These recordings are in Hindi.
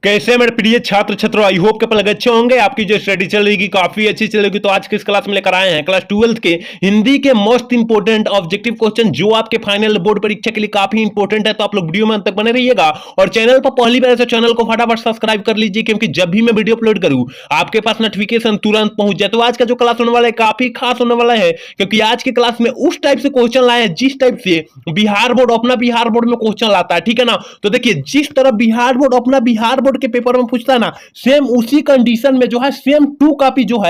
कैसे मेरे प्रिय छात्र छात्रों, आई होप के पल अच्छे होंगे। आपकी जो स्टडी चल रही काफी अच्छी चलेगी। तो आज के इस क्लास में लेकर आए हैं क्लास 12th के हिंदी के मोस्ट इंपोर्टेंट ऑब्जेक्टिव क्वेश्चन, जो आपके फाइनल बोर्ड परीक्षा के लिए काफी इंपोर्टेंट है। तो आप लोग वीडियो में अंत तक बने रहिएगा और चैनल पर पहली बार से चैनल को फटाफट सब्सक्राइब कर लीजिए, क्योंकि जब भी मैं वीडियो अपलोड करूं आपके पास नोटिफिकेशन तुरंत पहुंच जाए। तो आज का जो क्लास होने वाला है काफी खास होने वाला है, क्योंकि आज के क्लास में उस टाइप से क्वेश्चन लाए हैं जिस टाइप से बिहार बोर्ड अपना बिहार बोर्ड में क्वेश्चन लाता है, ठीक है ना। तो देखिए, जिस तरह बिहार बोर्ड अपना बिहार बोर्ड के पेपर में पूछता है ना, सेम उसी कंडीशन में जो है सेम टू कॉपी जो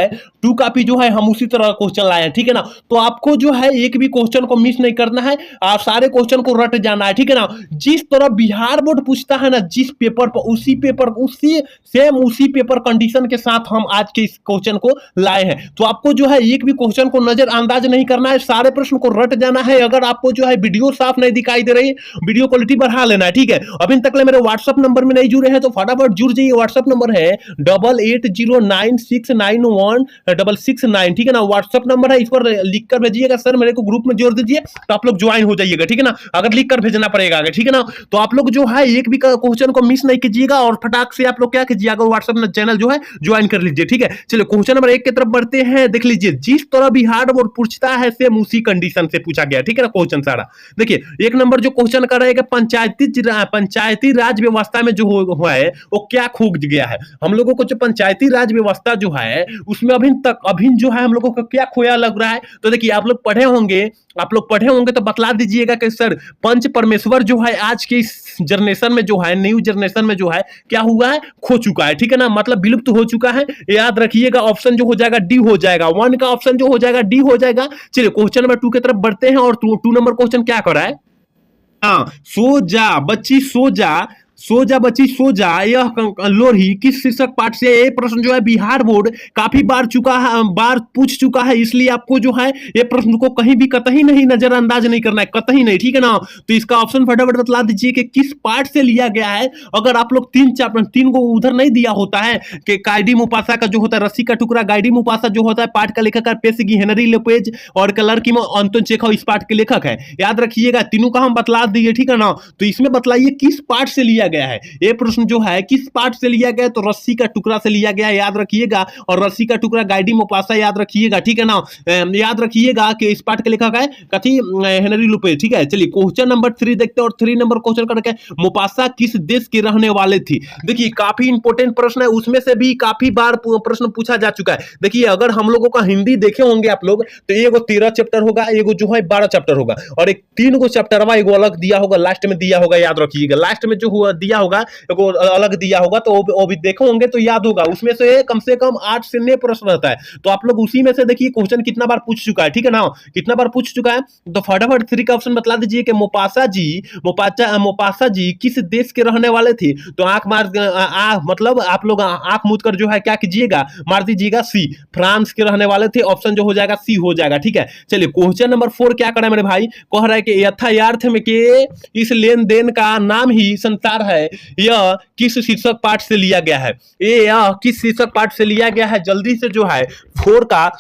है हम उसी तरह क्वेश्चन लाए हैं, ठीक है ना। तो आपको जो है एक भी क्वेश्चन को मिस नहीं करना है, आप सारे क्वेश्चन को रट जाना है, ठीक है ना। जिस तरह बिहार बोर्ड पूछता है ना, जिस पेपर पर उसी पेपर कंडीशन के साथ हम आज के इस क्वेश्चन को लाए हैं। तो आपको जो है एक भी क्वेश्चन को नजरअंदाज नहीं करना है, सारे प्रश्न को रट जाना है। अगर आपको जो है वीडियो साफ नहीं दिखाई दे रही, वीडियो क्वालिटी बढ़ा लेना है, ठीक है। अभी तक मेरे व्हाट्सएप नंबर में नहीं जुड़े हैं तो फटाफट जुड़ जाइए। व्हाट्सएप नंबर है 8809691669, ठीक है ना। व्हाट्सएप नंबर है, इस पर लिख कर भेजिएगा सर मेरे को ग्रुप में जोड़ दीजिए, तो आप लोग ज्वाइन हो जाइएगा, ठीक है ना। अगर लिख कर भेजना पड़ेगा आगे, ठीक है ना। तो आप लोग जो है एक भी क्वेश्चन को मिस नहीं कीजिएगा और फटाक से आप लोग क्या कीजिएगा, व्हाट्सएप चैनल जो है ज्वाइन कर लीजिए, ठीक है। चलिए क्वेश्चन नंबर 1 की तरफ बढ़ते हैं। देख लीजिए, जिस तरह बिहार बोर्ड पूछता है सेम उसी कंडीशन से पूछा गया, ठीक है ना, क्वेश्चन सारा। देखिए, एक नंबर जो क्वेश्चन कर रहा है कि पंचायती राज व्यवस्था में जो हुआ है वो क्या खो गया है। हम लोगों को जो पंचायती राज व्यवस्था जो है उसमें अभी जो है हम लोगों को क्या खोया लग रहा है। तो देखिए, आप लोग पढ़े होंगे तो बतला दीजिएगा कि सर पंच परमेश्वर जो है आज के इस जनरेशन में जो है, न्यू जनरेशन में जो है क्या हुआ है, खो चुका है, ठीक है ना, मतलब विलुप्त हो चुका है। याद रखिएगा, ऑप्शन जो हो जाएगा डी हो जाएगा, 1 का ऑप्शन जो हो जाएगा डी हो जाएगा। चलिए क्वेश्चन नंबर 2 की तरफ बढ़ते हैं और 2 नंबर क्वेश्चन क्या कर रहा है। हाँ, सो जा बच्ची सो जा, यह लोरी किस शीर्षक पाठ से। ये प्रश्न जो है बिहार बोर्ड काफी बार पूछ चुका है, इसलिए आपको जो है ये प्रश्न को कहीं भी कतई नहीं नजरअंदाज नहीं करना है, कतई नहीं, ठीक है ना। तो इसका ऑप्शन फटाफट बतला दीजिए कि किस पाठ से लिया गया है। अगर आप लोग 3 को उधर नहीं दिया होता है कि गाइडी मुपासा का जो होता है रस्सी का टुकड़ा, गाइडी मुपासा जो होता है पाठ का लेखक है पेशगी हेनरी लोपेज और कलर की अंतोन चेखव इस पाठ के लेखक है। याद रखिएगा, तीनों का हम बतला दिए, ठीक है ना। तो इसमें बतलाइए किस पाठ से लिया गया है। ये प्रश्न जो है किस पाठ से लिया गया, तो रस्सी का टुकड़ा से लिया गया, याद रखिएगा। और रस्सी का टुकड़ा गाइडी मुपासा, याद रखिएगा, ठीक है ना। याद रखिएगा कि इस पाठ के लेखक है कथी, हेनरी लुपेज, ठीक है। चलिए क्वेश्चन नंबर 3 देखते हैं और 3 नंबर क्वेश्चन करके, मुपासा किस देश की रहने वाले थी। देखिए, काफी इंपोर्टेंट प्रश्न है, उसमें से भी काफी बार प्रश्न पूछा जा चुका है। देखिए, अगर हम लोगों का हिंदी देखे होंगे आप लोग तो एगो 13 चैप्टर होगा, एगो जो है 12 चैप्टर होगा और एक 3 गो चैप्टर एगो अलग दिया होगा, लास्ट में दिया होगा, याद रखिएगा। लास्ट में जो हुआ दिया होगा एगो अलग दिया होगा, तो वो भी देखो होंगे तो याद होगा। उसमें से कम 8 से 9 प्रश्न रहता है, तो आप लोग उसी में से देखिए क्वेश्चन कितना बार पूछ चुका है, ठीक है ना, कितना बार पूछ चुका है। तो फटाफट 3 का ऑप्शन बतला दीजिए कि मुपासा जी किस देश के रहने वाले थे। तो मतलब आप लोग आंख मूंद कर जो है क्या कीजिएगा, मार दीजिएगा सी, फ्रांस के रहने वाले थे। ऑप्शन जो हो जाएगा सी हो जाएगा, ठीक है। चलिए क्वेश्चन नंबर 4 क्या करें मेरे भाई, कह रहा है कि यथार्थ में के इस लेन देन का नाम ही संसार है, यह किस शीर्षक पाठ से लिया गया है। यह किस शीर्षक पाठ से लिया गया है, जल्दी से जो है 4 का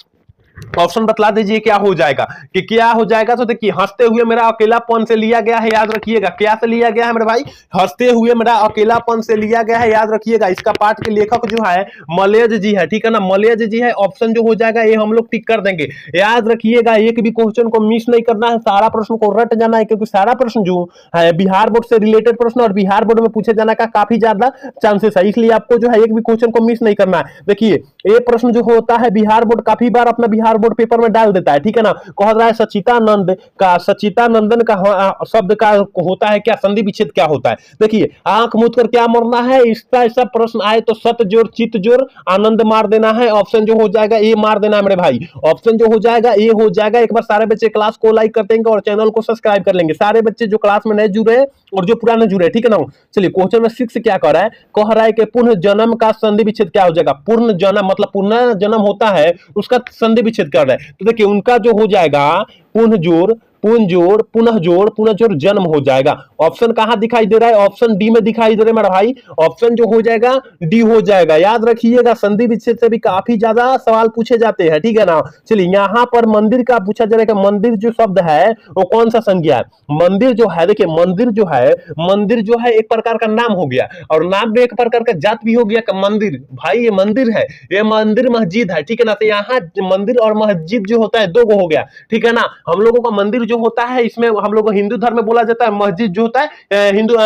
ऑप्शन बतला दीजिए क्या हो जाएगा, कि क्या हो जाएगा। तो देखिए, हंसते हुए मेरा अकेलापन से लिया गया है, याद रखिएगा। क्या से लिया गया है मेरे भाई, हंसते हुए मेरा अकेलापन से लिया गया है, याद रखिएगा। इसका पाठ के लेखक जो है मलयज जी है, ठीक है ना, मलयज जी है। ऑप्शन जो हो जाएगा ये हम लोग टिक कर देंगे, याद रखिएगा। एक भी क्वेश्चन को मिस नहीं करना है, सारा प्रश्न को रट जाना है, क्योंकि सारा प्रश्न जो है बिहार बोर्ड से रिलेटेड प्रश्न और बिहार बोर्ड में पूछे जाने का काफी ज्यादा चांसेस है, इसलिए आपको जो है एक भी क्वेश्चन को मिस नहीं करना है। देखिए, ये प्रश्न जो होता है बिहार बोर्ड काफी बार अपना बिहार बोर्ड पेपर में डाल देता है, ठीक है ना। कह रहा है सचितानंदन का शब्द का होता है क्या, संधि विच्छेद क्या होता है। देखिए, आंख मूंद कर क्या मरना है, इसका ऐसा प्रश्न आए तो सत जोड़ चित जोड़ आनंद मार देना है। ऑप्शन जो हो जाएगा ए मार देना है मेरे भाई, ऑप्शन जो हो जाएगा ए हो जाएगा। एक बार सारे बच्चे क्लास को लाइक कर देंगे और चैनल को सब्सक्राइब कर लेंगे, सारे बच्चे जो क्लास में नए जुड़े और जो पुराने जुड़े, ठीक है ना। चलिए क्वेश्चन में 6 क्या कर रहा है, कह रहा है कि पुनः जन्म का संधि विच्छेद क्या हो जाएगा। पूर्ण जन्म मतलब पुनः जन्म होता है, उसका संधि विच्छेद कर रहा है। तो देखिए, उनका जो हो जाएगा पुनः जोड़ पुनः जोड़ पुनः जोड़ जन्म हो जाएगा। ऑप्शन कहां दिखाई दे रहा है? ऑप्शन डी में दिखाई दे रहा है मेरा भाई। ऑप्शन जो हो जाएगा डी हो जाएगा। याद रखिएगा, संधि विच्छेद से भी काफी ज्यादा सवाल पूछे जाते हैं, ठीक है ना। चलिए यहां पर मंदिर का पूछा जा रहा है कि मंदिर जो शब्द है वो कौन सा संज्ञा है? मंदिर जो है, देखिए मंदिर जो है एक प्रकार का नाम हो गया, और नाम में एक प्रकार का जात भी हो गया कि मंदिर। भाई ये मंदिर है, ये मंदिर मस्जिद है, ठीक है ना। तो यहाँ मंदिर और मस्जिद जो होता है दो गो हो गया, ठीक है ना। हम लोगों का मंदिर जो होता है इसमें हम लोग को हिंदू धर्म में बोला जाता है, मस्जिद जो होता है हिंदू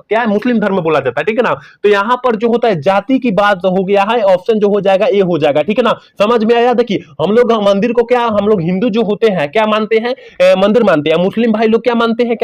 क्या है, मुस्लिम धर्म में बोला जाता है, ठीक है ना। तो यहाँ पर जो होता है जाति की बात हो गया है, ऑप्शन जो हो जाएगा ए हो जाएगा, ठीक है ना। समझ में आया? देखिए हम लोग मंदिर को क्या, हम लोग हिंदू जो होते हैं क्या मानते हैं? मंदिर मानते हैं। मुस्लिम भाई लोग क्या मानते हैं?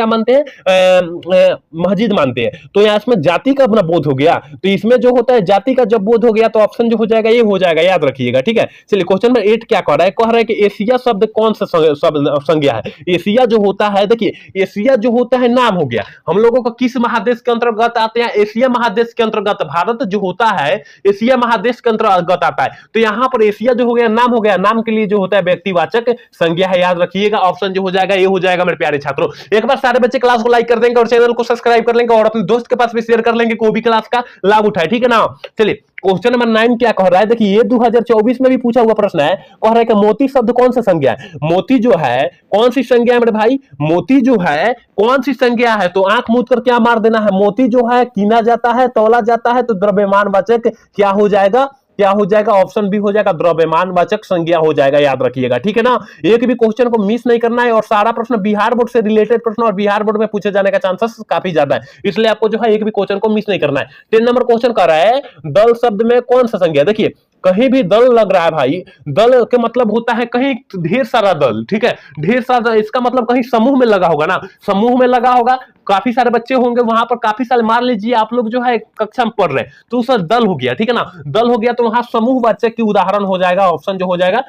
मस्जिद मानते हैं। तो यहाँ इसमें जाति का अपना बोध हो गया, तो इसमें जो होता है जाति का जब बोध हो गया तो ऑप्शन जो हो जाएगा ये हो जाएगा, याद रखिएगा, ठीक है। चलिए क्वेश्चन नंबर 8 क्या कह रहा है? कह रहा है कि एशिया शब्द कौन सा शब्द संज्ञा है? एशिया जो होता है, देखिए एशिया जो होता है नाम हो गया। हम लोगों को किस महादेश के अंतर्गत आते हैं? एशिया महादेश के अंतर्गत। भारत जो होता है एशिया महादेश के अंतर्गत आता है। तो यहाँ पर एशिया जो हो गया नाम हो गया, नाम के लिए जो होता है व्यक्तिवाचक संज्ञा है, याद रखिएगा। ऑप्शन जो हो जाएगा ये हो जाएगा मेरे प्यारे छात्रों। एक बार सारे बच्चे क्लास को लाइक कर देंगे और चैनल को सब्सक्राइब कर लेंगे और अपने दोस्त के पास भी शेयर कर लेंगे, कोई भी क्लास का लाभ उठाए, ठीक है ना। चलिए क्वेश्चन नंबर 9 क्या कह रहा है? देखिए ये 2024 में भी पूछा हुआ प्रश्न है। कह रहा है कि मोती शब्द कौन सा संज्ञा है? मोती जो है कौन सी संज्ञा है मेरे भाई? मोती जो है कौन सी संज्ञा है? तो आंख मूंद कर क्या मार देना है? मोती जो है कीना जाता है, तौला जाता है, तो द्रव्यमान वाचक क्या हो जाएगा? क्या हो जाएगा? ऑप्शन बी हो जाएगा, द्रव्यमान वाचक संज्ञा हो जाएगा, याद रखिएगा, ठीक है ना। एक भी क्वेश्चन को मिस नहीं करना है, और सारा प्रश्न बिहार बोर्ड से रिलेटेड प्रश्न और बिहार बोर्ड में पूछे जाने का चांसेस काफी ज्यादा है, इसलिए आपको जो है एक भी क्वेश्चन को मिस नहीं करना है। 10 नंबर क्वेश्चन कर रहा है दल शब्द में कौन सा संज्ञा? देखिए कहीं भी दल लग रहा है भाई, दल के मतलब होता है कहीं ढेर सारा दल, ठीक है, ढेर सारा, इसका मतलब कहीं समूह में लगा होगा ना, समूह में लगा होगा, काफी सारे बच्चे होंगे वहां पर, काफी सारे, मान लीजिए आप लोग जो है कक्षा में पढ़ रहे हैं तो उसका दल हो गया, ठीक है ना, दल हो गया, तो वहां समूहवाचक की उदाहरण हो जाएगा, ऑप्शन जो हो जाएगा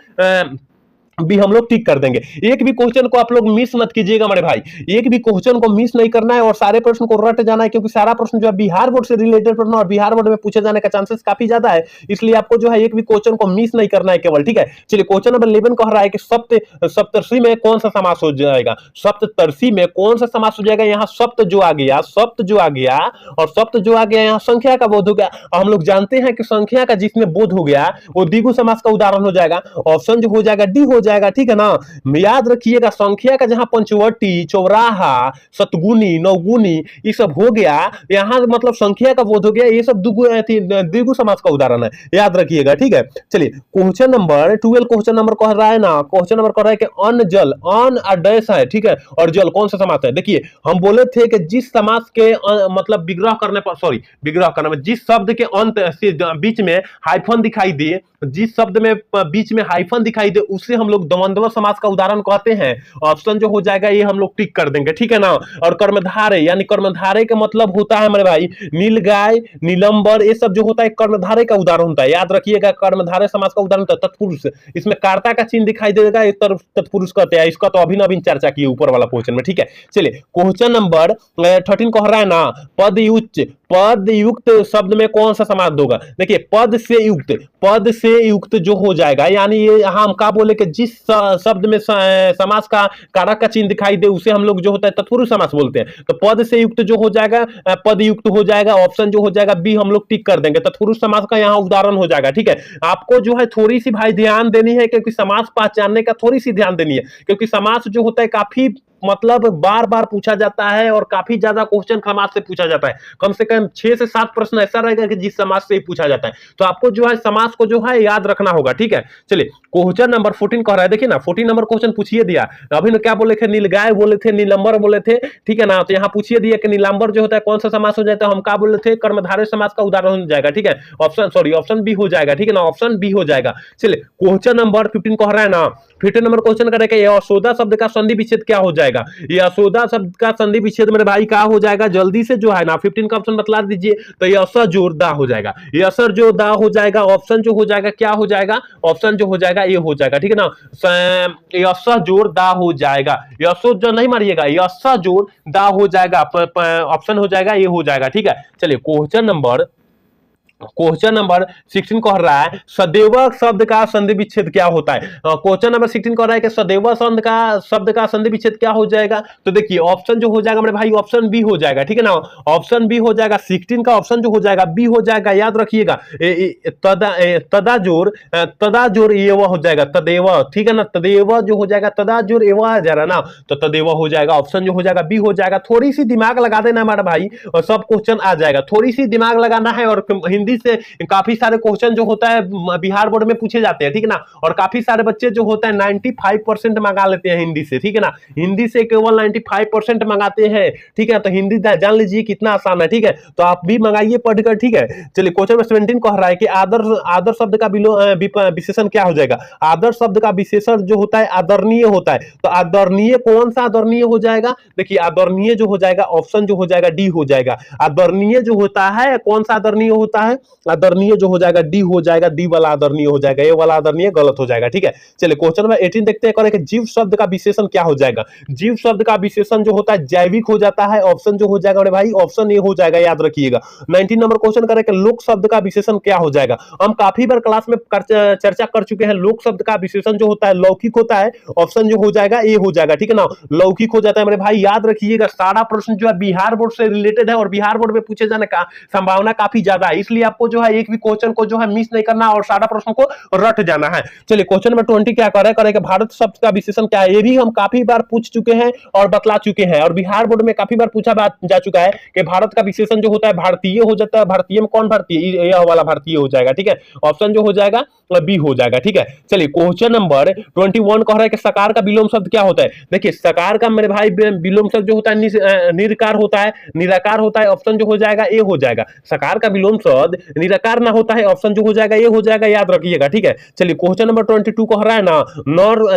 भी हम लोग टिक कर देंगे। एक भी क्वेश्चन को आप लोग मिस मत कीजिएगा मेरे भाई, एक भी क्वेश्चन को मिस नहीं करना है और सारे प्रश्न को रट जाना है, क्योंकि सारा प्रश्न जो है बिहार बोर्ड से रिलेटेड प्रश्न और बिहार बोर्ड में पूछे जाने का चांसेस काफी ज्यादा है, इसलिए आपको जो है एक भी क्वेश्चन को मिस नहीं करना है केवल, ठीक है। चलिए क्वेश्चन नंबर 11 कह रहा है कि सप्तर्षि में कौन सा समास हो जाएगा? सप्तर्षि में कौन सा समास हो जाएगा? यहाँ सप्त जो आ गया, सप्त जो आ गया और सप्त जो आ गया, यहाँ संख्या का बोध हो गया। हम लोग जानते हैं कि संख्या का जिसमें बोध हो गया वो द्विगु समास का उदाहरण हो जाएगा, ऑप्शन जो हो जाएगा डी हो जाएगा, ठीक है ना। याद रखिएगा संख्या का जहां पंचवटी, चौराहा, सतगुनी, नवगुनी ये सब हो गया, यहां मतलब संख्या का बोध हो गया, ये सब द्विगु समास का उदाहरण है, याद रखिएगा, ठीक है। चलिए क्वेश्चन नंबर 12 क्वेश्चन नंबर कह रहा है ना, क्वेश्चन नंबर कह रहा है कि अन्न जल, अन्न और डैश है, ठीक है, और जल कौन सा समास है? देखिए हम बोले थे कि जिस समास के मतलब विग्रह करने पर, सॉरी विग्रह करने में, जिस शब्द के अंत से बीच में हाइफन दिखाई दे, जिस शब्द में बीच में हाइफन दिखाई दे उसे हम लोग द्वंद्व समास का उदाहरण कहते हैं, ऑप्शन जो हो जाएगा ये हम लोग टिक कर देंगे, ठीक है ना। और कर्मधारय, यानी कर्मधारय का मतलब होता है मेरे भाई नीलगाय, नीलंबर, ये सब जो होता है कर्मधारय का उदाहरण होता है, याद रखिएगा। कर्मधारय समास का उदाहरण होता है तत्पुरुष, इसमें कर्ता का चिन्ह दिखाई देगा, एक तरफ तत्पुरुष कहते हैं, इसका तो अभी चर्चा की ऊपर वाला क्वेश्चन में, ठीक है। चलिए क्वेश्चन नंबर 13 कह रहा है ना, पद युक्त शब्द में कौन सा समास होगा? देखिए पद से युक्त जो हो जाएगा, यानी ये हम क्या बोले कि जिस शब्द में समास का कारक का चिन्ह दिखाई दे उसे हम लोग जो होता है तत्पुरुष समास बोलते हैं, तो पद से युक्त जो हो जाएगा पद युक्त हो जाएगा, ऑप्शन जो हो जाएगा बी हम लोग टिक कर देंगे, तत्पुरुष समास का यहाँ उदाहरण हो जाएगा, ठीक है। आपको जो है थोड़ी सी भाई ध्यान देनी है, क्योंकि समास पहचानने का थोड़ी सी ध्यान देनी है, क्योंकि समास जो होता है काफी मतलब बार बार पूछा जाता है और काफी ज्यादा क्वेश्चन समाज से पूछा जाता है, कम से कम 6 से 7 प्रश्न ऐसा रहेगा कि जिस समाज से ही पूछा जाता है, तो आपको जो है समाज को जो है याद रखना होगा, ठीक है। चलिए क्वेश्चन नंबर 14 कह रहा है, देखिए ना 14 नंबर क्वेश्चन पूछिए दिया, अभी ना क्या बोले थे, नीलगाय बोले थे, नीलंबर बोले थे, ठीक है ना, तो यहाँ पूछिए दिया कि नीलांबर जो होता है कौन सा समास हो जाता है, हम क्या बोले थे, कर्मधारय समास का उदाहरण हो जाएगा, ठीक है, ऑप्शन बी हो जाएगा, ठीक है ना, ऑप्शन बी हो जाएगा। चलिए क्वेश्चन नंबर 15 कह रहा है ना, 15 नंबर क्वेश्चन करेगा यशोदा शब्द का संधि विच्छेद क्या हो जाएगा? यशोदा शब्द का संधि विच्छेद मेरे भाई क्या हो जाएगा? जल्दी से जो है ना 15 का ऑप्शन बतला दीजिए, तो यसर जोर दा हो जाएगा, यसर जो दा हो जाएगा, ऑप्शन जो हो जाएगा क्या हो जाएगा? ऑप्शन जो हो जाएगा ये हो जाएगा, ठीक है ना, यसर जोर दा हो जाएगा, यसो जो नहीं मारिएगा, यसर जोर दा हो जाएगा, ऑप्शन हो जाएगा ये हो जाएगा, ठीक है। चलिए क्वेश्चन नंबर क्वेश्चन नंबर 16 कह रहा है सदैव शब्द का संधि विच्छेद क्या होता है। क्वेश्चन नंबर 16 कह रहा है कि सदैव शब्द का संधि विच्छेद क्या हो जाएगा। तो देखिए ऑप्शन जो हो जाएगा मेरे भाई ऑप्शन बी हो जाएगा, ठीक है ना। ऑप्शन बी हो जाएगा, 16 का ऑप्शन जो हो जाएगा बी हो जाएगा, याद रखिएगा। तदाजोर ये वह हो जाएगा तदेव, ठीक है ना। तदेव जो हो जाएगा तदाजोर एवं आ जा रहा ना, तो तदेव हो जाएगा, ऑप्शन जो हो जाएगा बी हो जाएगा। थोड़ी सी दिमाग लगा देना हमारा भाई और सब क्वेश्चन आ जाएगा। थोड़ी सी दिमाग लगाना है और हिंदी से काफी सारे क्वेश्चन जो होता है बिहार बोर्ड में पूछे जाते हैं, ठीक है ना। और काफी सारे बच्चे जो होता है 95% मंगा लेते हैं हिंदी से, ठीक है ना। हिंदी से केवल 95% मंगाते हैं, ठीक है। तो हिंदी जान लीजिए कितना आसान है, ठीक है। तो आप भी मंगाइए पढ़कर, ठीक है। चलिए क्वेश्चन नंबर 17 कह रहा है कि आदर्श शब्द का विशेषण क्या हो जाएगा। आदर्श शब्द का विशेषण जो होता है आदरणीय होता है। तो आदरणीय कौन सा आदरणीय हो जाएगा। देखिए आदरणीय जो हो जाएगा ऑप्शन जो हो जाएगा डी हो जाएगा। आदरणीय जो होता है कौन सा आदरणीय होता है, आदरणीय जो हो जाएगा डी हो जाएगा, डी वाला आदरणीय हो जाएगा, ए वाला आदरणीय गलत हो जाएगा, ठीक है। चलिए क्वेश्चन नंबर 18 देखते हैं कि जीव शब्द का विशेषण क्या हो जाएगा। जीव शब्द का विशेषण जो होता है जैविक हो जाता है, ऑप्शन जो हो जाएगा मेरे भाई ऑप्शन ए हो जाएगा, याद रखिएगा। 19 नंबर क्वेश्चन करें कि लोक शब्द का विशेषण क्या हो जाएगा। हम काफी बार क्लास में चर्चा कर चुके हैं, लोक शब्द का विशेषण जो होता है लौकिक होता है, ऑप्शन जो हो जाएगा ए हो जाएगा, ठीक है ना। लौकिक हो जाता है मेरे भाई, याद रखिएगा। सारा प्रश्न जो है बिहार बोर्ड से रिलेटेड है और बिहार बोर्ड में पूछे जाने का संभावना काफी ज्यादा है, इसलिए आपको जो है एक भी क्वेश्चन को जो है मिस नहीं करना और सारा प्रश्न को रट जाना है। चलिए क्वेश्चन नंबर 20 क्या करे कि भारत शब्द का विशेषण क्या है। ये भी हम काफी बार पूछ चुके हैं और बतला चुके हैं और बिहार बोर्ड में काफी बार पूछा जा चुका है कि भारत का विशेषण जो होता है भारतीय हो जाता है। भारतीय में कौन भारतीय, यह वाला भारतीय हो जाएगा, ठीक है। ऑप्शन जो हो जाएगा बी हो जाएगा, ठीक है। चलिए क्वेश्चन नंबर 21 कह रहा है कि सकार का विलोम शब्द क्या होता है। देखिए सकार का मेरे भाई विलोम शब्द जो होता है निरकार होता है, निराकार होता है, ऑप्शन जो हो जाएगा ए हो जाएगा। सकार का विलोम शब्द निराकार ना होता है, ऑप्शन जो हो जाएगा ये हो जाएगा, याद रखिएगा, ठीक है। चलिए क्वेश्चन नंबर 22 कह रहा है ना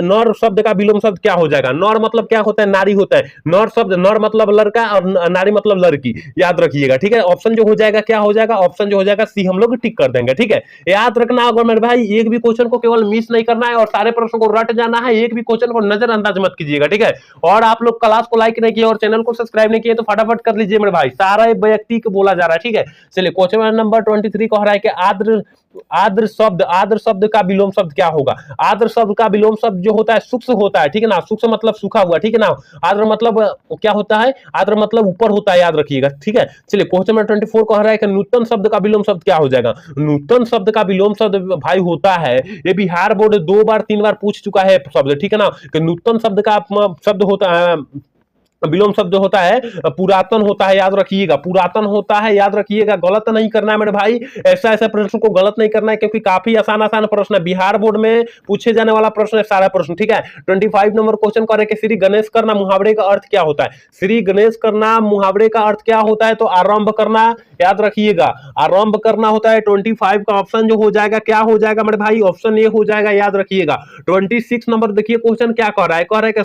नर शब्द का विलोम शब्द क्या हो जाएगा। नर मतलब क्या होता है, नारी होता है। नर शब्द नर मतलब लड़का और नारी मतलब लड़की, याद रखिएगा, ठीक है। ऑप्शन जो हो जाएगा क्या हो जाएगा, ऑप्शन जो हो जाएगा सी हम लोग टिक कर देंगे, ठीक है। याद रखना होगा मेरे भाई, एक भी क्वेश्चन को केवल मिस नहीं करना है और सारे प्रश्नों को रट जाना है, एक भी क्वेश्चन को नजरअंदाज मत कीजिएगा, ठीक है। और आप लोग क्लास को लाइक नहीं किए और चैनल को सब्सक्राइब नहीं किए तो फटाफट कर लीजिए मेरे भाई, सारा व्यक्ति को बोला जा रहा है, ठीक है। चलिए क्वेश्चन नंबर 23 कह रहा है कि आद्र शब्द का विलोम शब्द क्या होगा। आद्र शब्द का विलोम शब्द जो होता है सूक्ष्म होता है, ठीक है ना। सूक्ष्म मतलब सूखा हुआ, ठीक है ना। आद्र मतलब क्या होता है, आद्र मतलब ऊपर होता है, याद रखिएगा, ठीक है। चलिए क्वेश्चन नंबर 24 कह रहा है कि नूतन शब्द का विलोम शब्द क्या हो जाएगा। नूतन शब्द का विलोम शब्द भाई होता है, ये बिहार बोर्ड 2 बार 3 बार पूछ चुका है शब्द, ठीक है ना। कि नूतन शब्द का शब्द होता है विलोम शब्द होता है पुरातन होता है, याद रखिएगा, पुरातन होता है, याद रखिएगा। गलत नहीं करना है मेरे भाई, ऐसा ऐसा प्रश्न को गलत नहीं करना है क्योंकि काफी आसान प्रश्न है, बिहार बोर्ड में पूछे जाने वाला प्रश्न है सारा प्रश्न, ठीक है। 25 नंबर क्वेश्चन करे कि श्री गणेश करना मुहावरे का अर्थ क्या होता है। श्री गणेश करना मुहावरे का अर्थ क्या होता है, तो आरंभ करना, याद रखिएगा, आरंभ करना होता है। 25 का ऑप्शन जो हो जाएगा क्या हो जाएगा मेरे भाई, ऑप्शन ए हो जाएगा, याद रखिएगा। 26 नंबर देखिए क्वेश्चन क्या कह रहा है, कह रहा है कि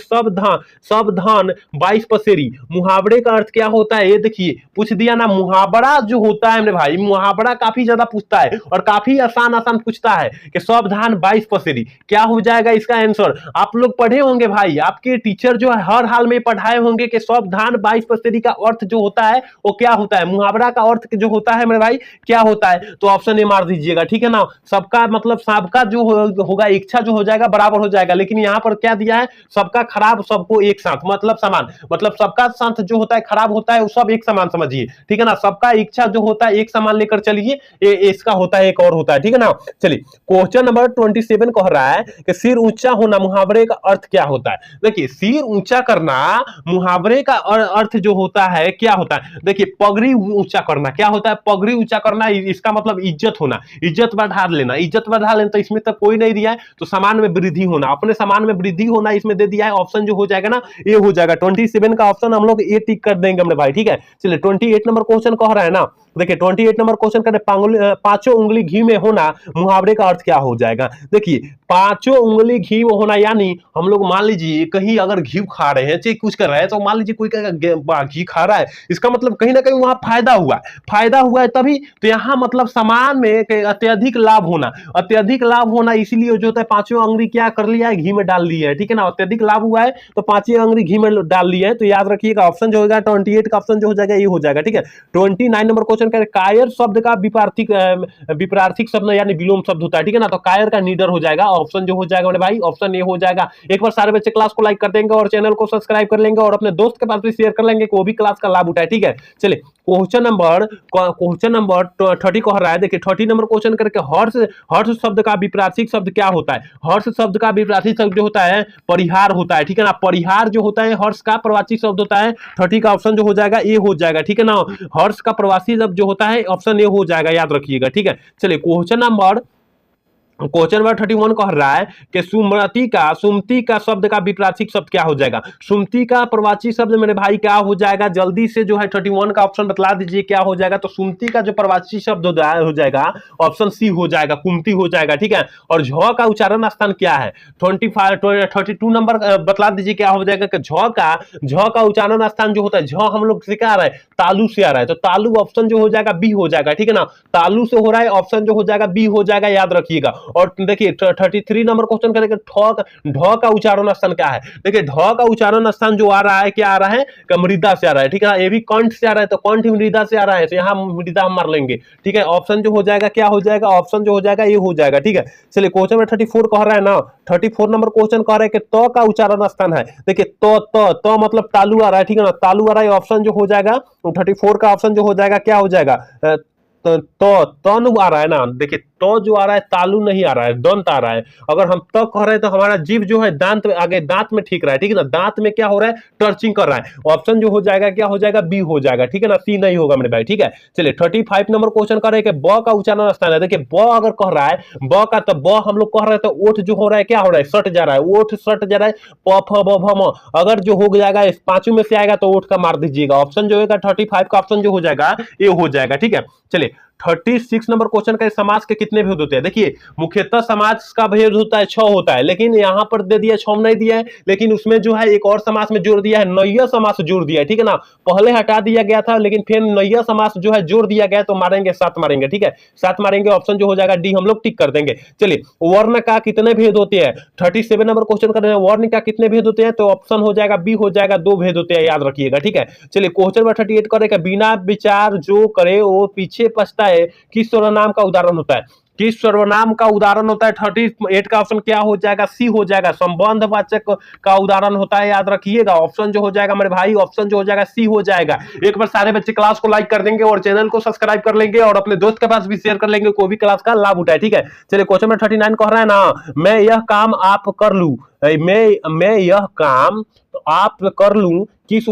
सब धान 22 पसेरी, मुहावरे का अर्थ क्या होता है, ये देखिए पूछ दिया ना। मुहावरा जो होता है मेरे भाई, मुहावरा काफी ज्यादा पूछता है और काफी आसान पूछता है कि सब धान 22 पसेरी, क्या हो जाएगा इसका आंसर। आप लोग पढ़े होंगे भाई, आपके टीचर जो है हर हाल में पढ़ाए होंगे कि सब धान 22 पसेरी का अर्थ जो होता है वो क्या होता है, मुहावरा का अर्थ जो होता है मेरे भाई क्या होता है। तो ऑप्शन ए मार दीजिएगा, ठीक है ना। सबका मतलब सबका जो होगा इच्छा जो हो जाएगा बराबर हो जाएगा, लेकिन यहाँ पर क्या दिया है, सबका खराब सबको एक साथ, मतलब समान, मतलब सबका साथ जो होता है खराब होता है वो सब एक समान समझिए, ठीक है ना। सबका इच्छा जो होता है एक समान लेकर चलिए, इसका होता है एक और होता है, ठीक है ना। चलिए क्वेश्चन नंबर 27 कह रहा है कि सिर ऊंचा होना मुहावरे का अर्थ क्या होता है। देखिए सिर ऊंचा करना मुहावरे का अर्थ जो होता है क्या होता है, देखिए पगड़ी ऊंचा करना क्या होता है, पगड़ी ऊंचा करना, इसका मतलब इज्जत होना, इज्जत बढ़ा लेना, इज्जत बढ़ा लेना। तो इसमें तक कोई नहीं दिया है, तो सामान में वृद्धि होना, अपने सामान में वृद्धि होना इसमें दे दिया है, ऑप्शन जो हो जाएगा ना ये हो जाएगा। 27 का ऑप्शन हम लोग ए टिक कर देंगे हमने भाई, ठीक है। चलिए 28 नंबर क्वेश्चन कह रहा है ना, देखिए 28 नंबर क्वेश्चन कर पांचों उंगली घी में होना मुहावरे का अर्थ क्या हो जाएगा। देखिए पांचों उंगली घी में होना, यानी हम लोग मान लीजिए कहीं अगर घी खा रहे हैं चाहे कुछ कर रहे हैं, तो मान लीजिए कोई घी खा रहा है, इसका मतलब कहीं ना कहीं वहां फायदा हुआ है तभी, तो यहाँ मतलब सामान में अत्यधिक लाभ होना, अत्यधिक लाभ होना, इसीलिए जो होता है पांचों अंगुली क्या कर लिया है, घी में डाल लिया है, ठीक है ना। अत्यधिक लाभ हुआ है तो पांचों अंगुली घी में डाल लिया है, तो याद रखिएगा ऑप्शन जो होगा 28 का ऑप्शन जो हो जाएगा ये हो जाएगा, ठीक है। 29 नंबर क्वेश्चन क्वेश्चन करें कायर शब्द का विपरार्थिक शब्द यानी विलोम शब्द होता है, ठीक है ना। तो कायर का नीडर हो जाएगा, ऑप्शन जो हो जाएगा मेरे भाई ऑप्शन ए हो जाएगा। एक बार सारे बच्चे क्लास को लाइक कर देंगे और चैनल को सब्सक्राइब कर लेंगे और अपने दोस्त के पास भी शेयर कर लेंगे कि वो भी क्लास का लाभ उठाए, ठीक है। चलिए क्वेश्चन नंबर 30 कह रहा है, देखिए 30 नंबर क्वेश्चन करके हर्ष हर्ष शब्द का विपरार्थिक शब्द क्या होता है। हर्ष शब्द का विपरार्थिक शब्द जो होता है परिहार होता है, ठीक है ना। परिहार जो होता है हर्ष का प्रवाची शब्द होता है। 30 का ऑप्शन जो हो जाएगा ए हो जाएगा, ठीक है ना। हर्ष का प्रवासी शब्द जो होता है ऑप्शन ए हो जाएगा, याद रखिएगा, ठीक है। चलिए क्वेश्चन नंबर 31 कह रहा है कि सुमति का शब्द का विपरार्थिक शब्द क्या हो जाएगा। सुमति का प्रवाची शब्द मेरे भाई क्या हो जाएगा, जल्दी से जो है 31 का ऑप्शन बतला दीजिए क्या हो जाएगा। तो सुमति का जो प्रवाची शब्द हो जाएगा ऑप्शन सी हो जाएगा, कुमति हो जाएगा, ठीक है। और झ का उच्चारण स्थान क्या है, 32 नंबर बतला दीजिए क्या हो जाएगा। झ का उच्चारण स्थान जो होता है, झ हम लोग से क्या आ रहा है, तालु से आ रहा है, तो तालु ऑप्शन जो हो जाएगा बी हो जाएगा, ठीक है ना। तालु से हो रहा है, ऑप्शन जो हो जाएगा बी हो जाएगा, याद रखिएगा। और देखिए 33 नंबर क्वेश्चन करेंगे ढ का उच्चारण स्थान क्या है। देखिए ढ का उच्चारण स्थान जो आ रहा है क्या आ रहा है, मृदा से आ रहा है, ठीक है। ये भी कंठ से आ रहा है, तो कंठ मृदा से आ रहा है, तो यहाँ मृदा हम मार लेंगे, ठीक है। ऑप्शन जो हो जाएगा क्या हो जाएगा, ऑप्शन जो हो जाएगा ये हो जाएगा, ठीक है। चलिए क्वेश्चन में 34 कह रहा है ना, 34 नंबर क्वेश्चन कह रहा है कि त का उच्चारण स्थान है। देखिए त मतलब तालु आ रहा है, ठीक है ना, तालु आ रहा है, ऑप्शन जो हो जाएगा 34 का ऑप्शन जो हो जाएगा क्या हो जाएगा, तन आ रहा है ना। देखिए तो जो आ रहा है तालु नहीं आ रहा है, दंत आ रहा है। अगर हम तो कह रहे हैं तो हमारा जीव जो है दांत आगे दांत में ठीक रहा है, ठीक है ना। दांत में क्या हो रहा है, टर्चिंग कर रहा है। ऑप्शन जो हो जाएगा क्या हो जाएगा, बी हो जाएगा, ठीक है ना, सी नहीं होगा मेरे भाई, ठीक है। चलिए 35 नंबर क्वेश्चन कर रहे हैं कि ब का उच्चारण स्थान है। देखिए ब अगर कह रहा है ब का, तो ब हम लोग कह रहे हैं तो ओठ जो हो रहा है क्या हो रहा है, सट जा रहा है, ओठ सट जा रहा है, प फ ब भ म। अगर जो हो जाएगा इस पांचों में से आएगा तो ओठ का मार दीजिएगा। ऑप्शन जो होगा 35 का ऑप्शन जो हो जाएगा ये हो जाएगा, ठीक है। चलिए 36 नंबर क्वेश्चन का समास के कितने भेद होते हैं। देखिए मुख्यतः समास का भेद होता है 6 होता है, लेकिन यहां पर दे दिया 6 नहीं दिया है, लेकिन उसमें जो है एक और समास में जोड़ दिया है, नैया समास जोड़ दिया है, ठीक है ना। पहले हटा दिया गया था लेकिन फिर नैया समास जो है जोड़ दिया गया, तो मारेंगे 7 मारेंगे, ठीक है, 7 मारेंगे। ऑप्शन जो हो जाएगा डी हम लोग टिक कर देंगे। चलिए वर्ण का कितने भेद होते हैं, 37 नंबर क्वेश्चन कर रहे हैं, वर्ण का कितने भेद होते हैं, तो ऑप्शन हो जाएगा बी हो जाएगा, 2 भेद होते हैं, याद रखिएगा, ठीक है। चलिए क्वेश्चन नंबर 38 करें, बिना विचार जो करे वो पीछे पछता है, किस सर्वनाम का उदाहरण होता है। किस सर्वनाम का उदाहरण होता है, 38 का ऑप्शन क्या हो जाएगा, सी हो जाएगा, संबंधवाचक का उदाहरण होता है, याद रखिएगा। ऑप्शन जो हो जाएगा मेरे भाई, ऑप्शन जो हो जाएगा सी हो जाएगा। एक बार सारे बच्चे क्लास को लाइक कर देंगे और चैनल को सब्सक्राइब कर लेंगे और अपने दोस्त के पास भी शेयर कर लेंगे, कोई भी क्लास का लाभ उठाए, ठीक है। चलिए क्वेश्चन नंबर 39 कह रहा है ना, मैं यह काम आप कर लूं, मैं यह काम आप कर लूं, किस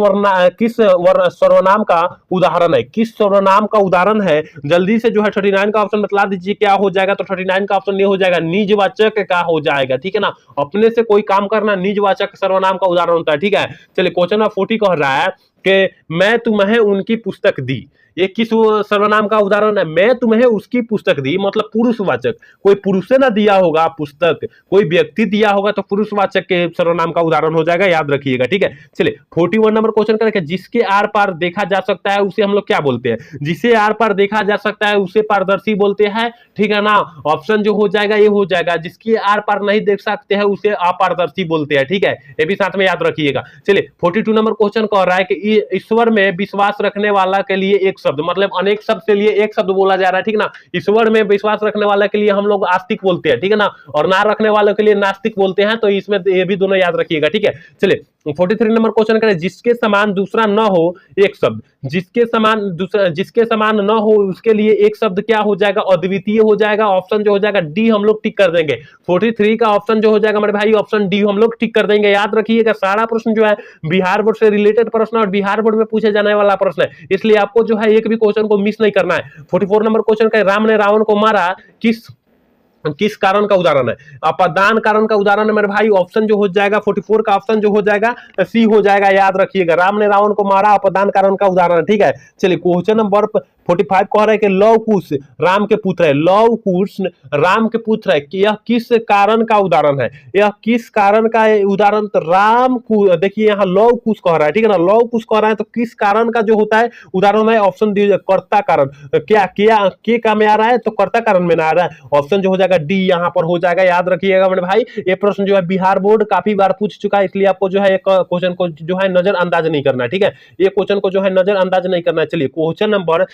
सर्वनाम का उदाहरण है, किस सर्वनाम का उदाहरण है, जल्दी से जो है 39 का ऑप्शन बतला दीजिए क्या हो जाएगा। तो 39 का ऑप्शन ये हो जाएगा, निजवाचक का हो जाएगा, ठीक है ना। अपने से कोई काम करना निजवाचक सर्वनाम का उदाहरण होता है, ठीक है। चलिए क्वेश्चन नंबर 40 कह रहा है कि मैं तुम्हें उनकी पुस्तक दी, ये किस सर्वनाम का उदाहरण है, मैं तुम्हें उसकी पुस्तक दी, मतलब पुरुषवाचक, कोई पुरुष से ना दिया होगा पुस्तक, कोई व्यक्ति दिया होगा तो पुरुषवाचक के सर्वनाम का उदाहरण हो जाएगा, याद रखिएगा, ठीक है। चलिए 41 नंबर क्वेश्चन करेंगे, जिसके आर पार देखा जा सकता है उसे हम लोग क्या बोलते हैं, जिसे आर पार देखा जा सकता है उसे पारदर्शी बोलते हैं, ठीक है ना। ऑप्शन जो हो जाएगा ये हो जाएगा, जिसके आर पार नहीं देख सकते हैं उसे अपारदर्शी बोलते हैं, ठीक है, ये भी साथ में याद रखिएगा। चलिए 42 नंबर क्वेश्चन कह रहा है कि ईश्वर में विश्वास रखने वाला के लिए एक शब्द, मतलब अनेक शब्द के लिए एक शब्द बोला जा रहा है, ठीक ना। ईश्वर में विश्वास रखने वाला के लिए हम लोग आस्तिक बोलते हैं, ठीक है ना, और ना रखने वालों के लिए नास्तिक बोलते हैं, तो इसमें ये भी दोनों याद रखिएगा, ठीक है। चलिए 43 नंबर क्वेश्चन करें, जिसके समान दूसरा न हो एक शब्द, जिसके समान न हो उसके लिए एक शब्द क्या हो जाएगा, अद्वितीय हो जाएगा। ऑप्शन जो हो जाएगा डी हम लोग टिक कर देंगे। 43 का ऑप्शन जो हो जाएगा मेरे भाई, ऑप्शन डी हम लोग टिक कर देंगे। याद रखिएगा सारा प्रश्न जो है बिहार बोर्ड से रिलेटेड प्रश्न और बिहार बोर्ड में पूछे जाने वाला प्रश्न है, इसलिए आपको जो है एक भी क्वेश्चन को मिस नहीं करना है। 44 नंबर क्वेश्चन का, राम ने रावण को मारा किस कारण का उदाहरण है, अपदान कारण का उदाहरण है मेरे भाई। ऑप्शन जो हो जाएगा 44 का ऑप्शन जो हो जाएगा सी हो जाएगा, याद रखिएगा, राम ने रावण को मारा अपदान कारण का उदाहरण, ठीक है। चलिए क्वेश्चन नंबर 45 कह रहे हैं कि लव कुश राम के पुत्र है, लव कुश राम के पुत्र है, यह किस कारण का उदाहरण है, यह किस कारण का उदाहरण, तो राम कुश, देखिए यहाँ लव कुश कह रहा है, ठीक है ना, लव कुश कह रहा है, तो किस कारण का जो होता है उदाहरण है, ऑप्शन दी कर्ता कारण, क्या के का में आ रहा है, तो कर्ता कारण में ना आ रहा है, ऑप्शन जो हो जाएगा डी यहाँ पर हो जाएगा, याद रखिएगा मेरे भाई। ये प्रश्न जो है बिहार बोर्ड काफी बार पूछ चुका है, इसलिए आपको जो है एक क्वेश्चन को जो है नजरअंदाज नहीं करना है, ठीक है, ये क्वेश्चन को जो है नजरअंदाज नहीं करना है। चलिए क्वेश्चन नंबर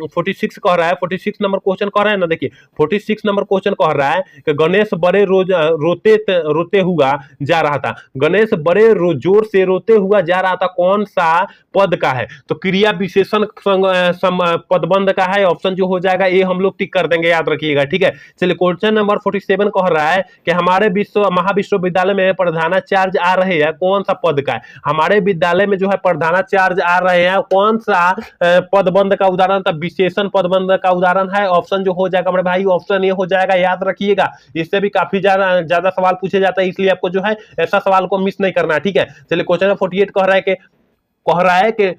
46 कह रहा है, 46 नंबर क्वेश्चन कह रहा है ना, देखिए 46 नंबर क्वेश्चन कह रहा है कि गणेश बड़े रोज रोते हुआ जा रहा था। गणेश बड़े जोर से रोते हुआ जा रहा था, कौन सा पद का है? तो क्रिया विशेषण पदबंध का है। ऑप्शन जो हो जाएगा ए हम लोग टिक कर देंगे, याद रखिएगा, ठीक है। चलिए क्वेश्चन नंबर 47 कह रहा है कि हमारे महाविश्वविद्यालय में प्रधानाचार्य आ रहे हैं, कौन सा पद का है? हमारे विद्यालय में जो है प्रधानाचार्य आ रहे हैं, कौन सा पदबंध का उदाहरण था? विशेषण पदबंध का उदाहरण है। ऑप्शन जो हो जाएगा मेरे भाई, ऑप्शन ये हो जाएगा, याद रखिएगा। इससे भी काफी ज्यादा सवाल पूछे जाता है, इसलिए आपको जो है ऐसा सवाल को मिस नहीं करना, ठीक है। चलिए क्वेश्चन नंबर 48 कह रहा है कि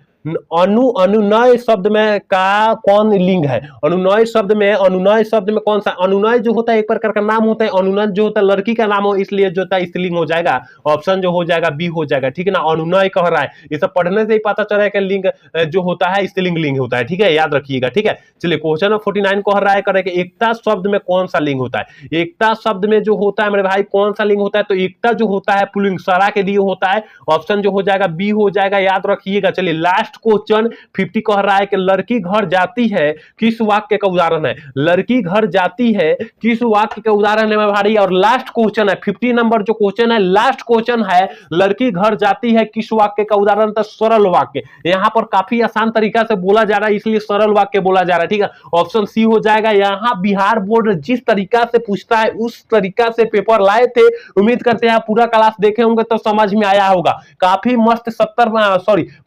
अनुनय शब्द में का कौन लिंग है? अनुनय शब्द में कौन सा? अनुनय जो होता है एक प्रकार का नाम होता है, अनुनय जो होता है लड़की का नाम हो, इसलिए जो होता है स्त्रीलिंग हो जाएगा। ऑप्शन जो हो जाएगा बी हो जाएगा, ठीक है ना। अनुनय कह रहा है, ये सब पढ़ने से ही पता चल रहा है कि लिंग जो होता है स्त्रीलिंग लिंग होता है, ठीक है, याद रखिएगा, ठीक है। चलिए क्वेश्चन नंबर 49 कह रहा है कि एकता शब्द में कौन सा लिंग होता है? एकता शब्द में जो होता है मेरे भाई कौन सा लिंग होता है? तो एकता जो होता है पुल्लिंग सरा के लिए होता है। ऑप्शन जो हो जाएगा बी हो जाएगा, याद रखिएगा। चलिए लास्ट क्वेश्चन 50 कह रहा है कि लड़की घर जाती है, किस वाक्य का उदाहरण है? लड़की घर जाती है किस वाक्य का उदाहरण है भाई? और लास्ट क्वेश्चन है 50 नंबर जो क्वेश्चन है, लास्ट क्वेश्चन है, लड़की घर जाती है किस वाक्य का उदाहरण? तो सरल वाक्य। यहां पर काफी आसान तरीका से बोला जा रहा है, इसलिए सरल वाक्य बोला जा रहा है, ठीक है। ऑप्शन सी हो जाएगा। यहां बिहार बोर्ड जिस तरीका से पूछता है उस तरीका से पेपर लाए थे, उम्मीद करते हैं पूरा क्लास देखे होंगे तो समझ में आया होगा। काफी मस्त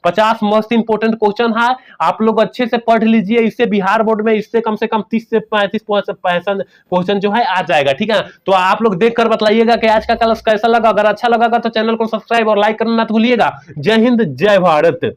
50 मस्त इंपोर्टेंट क्वेश्चन है, आप लोग अच्छे से पढ़ लीजिए। इससे बिहार बोर्ड में इससे कम से कम 30 से 35 क्वेश्चन जो है आ जाएगा, ठीक है। तो आप लोग देखकर बताइएगा कि आज का क्लास कैसा लगा। अगर अच्छा लगा तो चैनल को सब्सक्राइब और लाइक करना मत भूलिएगा। जय हिंद, जय भारत।